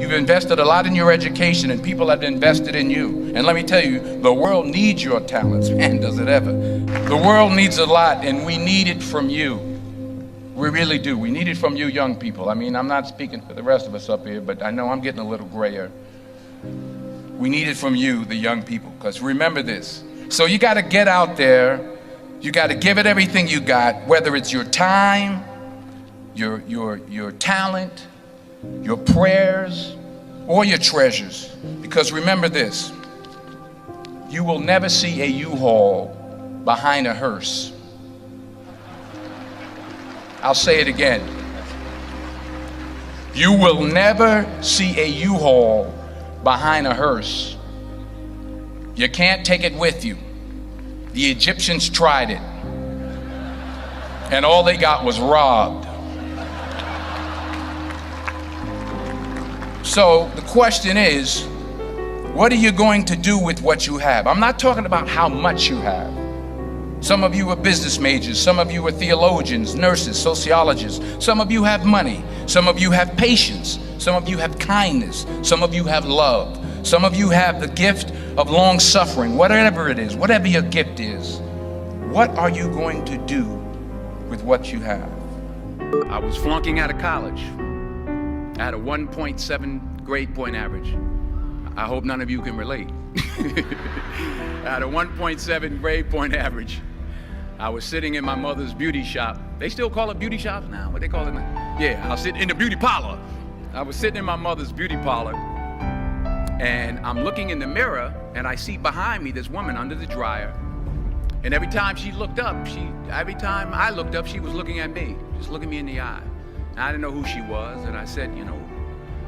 You've invested a lot in your education, and people have invested in you. And let me tell you, the world needs your talents. Man, does it ever. The world needs a lot, and we need it from you. We really do. We need it from you young people. I mean, I'm not speaking for the rest of us up here, but I know I'm getting a little grayer. We need it from you, the young people, because remember this. So you got to get out there. You got to give it everything you got, whether it's your time, your talent, your prayers, or your treasures. Because remember this, you will never see a U-Haul behind a hearse. I'll say it again. You will never see a U-Haul behind a hearse. You can't take it with you. The Egyptians tried it, and all they got was robbed. So the question is, what are you going to do with what you have? I'm not talking about how much you have. Some of you are business majors, some of you are theologians, nurses, sociologists. Some of you have money, some of you have patience, some of you have kindness, some of you have love, some of you have the gift of long suffering. Whatever it is, whatever your gift is, what are you going to do with what you have? I was flunking out of college. I had a 1.7 grade point average. I hope none of you can relate. I had a 1.7 grade point average. I was sitting in my mother's beauty shop. They still call it beauty shops now? What they call it now? Yeah, I was sitting in the beauty parlor. I was sitting in my mother's beauty parlor, and I'm looking in the mirror, and I see behind me this woman under the dryer. And every time she looked up, every time I looked up, she was looking at me, just looking me in the eye. And I didn't know who she was, and I said,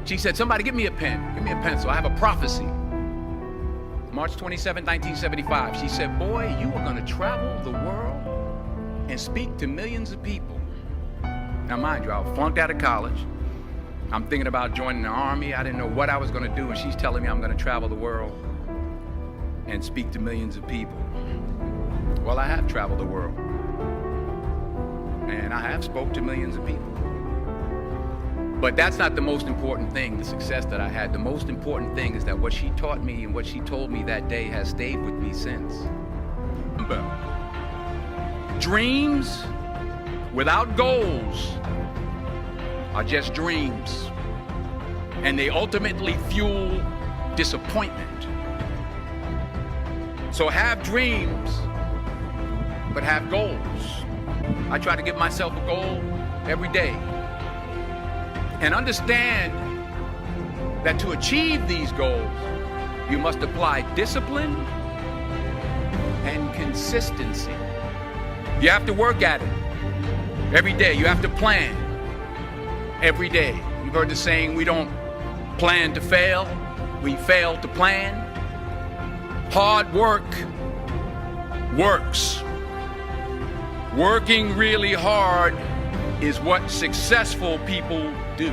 she said, somebody give me a pen, give me a pencil, I have a prophecy. March 27, 1975, she said, boy, you are gonna travel the world and speak to millions of people. Now mind you, I was flunked out of college. I'm thinking about joining the army. I didn't know what I was gonna do, and she's telling me I'm gonna travel the world and speak to millions of people. Well, I have traveled the world, and I have spoke to millions of people. But that's not the most important thing, the success that I had. The most important thing is that what she taught me and what she told me that day has stayed with me since. Dreams without goals are just dreams, and they ultimately fuel disappointment. So have dreams, but have goals. I try to give myself a goal every day. And understand that to achieve these goals, you must apply discipline and consistency. You have to work at it every day. You have to plan every day. You've heard the saying, we don't plan to fail, we fail to plan. Hard work works. Working really hard is what successful people do.